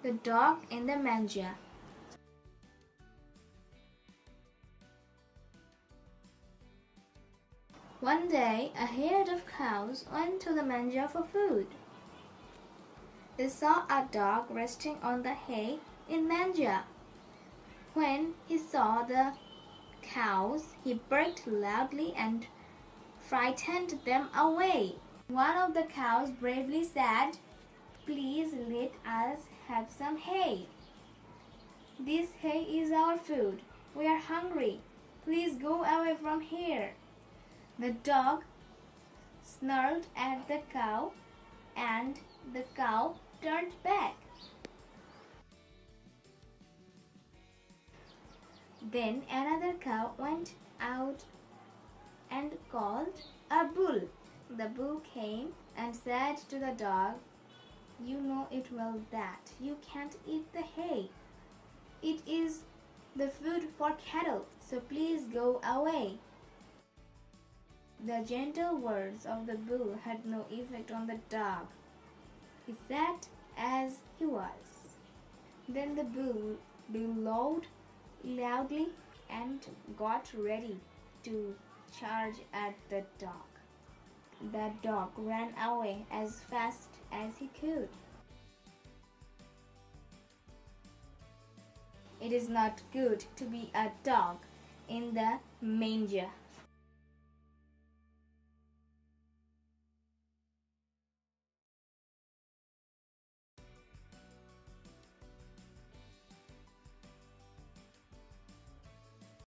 The dog in the manger. One day, a herd of cows went to the manger for food. They saw a dog resting on the hay in manger. When he saw the cows, he barked loudly and frightened them away. One of the cows bravely said, "Please let us have some hay. This hay is our food. We are hungry. Please go away from here." The dog snarled at the cow, and the cow turned back. Then another cow went out and called a bull. The bull came and said to the dog, "You know it well that you can't eat the hay. It is the food for cattle, so please go away." The gentle words of the bull had no effect on the dog. He sat as he was. Then the bull bellowed loudly and got ready to charge at the dog. The dog ran away as fast as he could. It is not good to be a dog in the manger.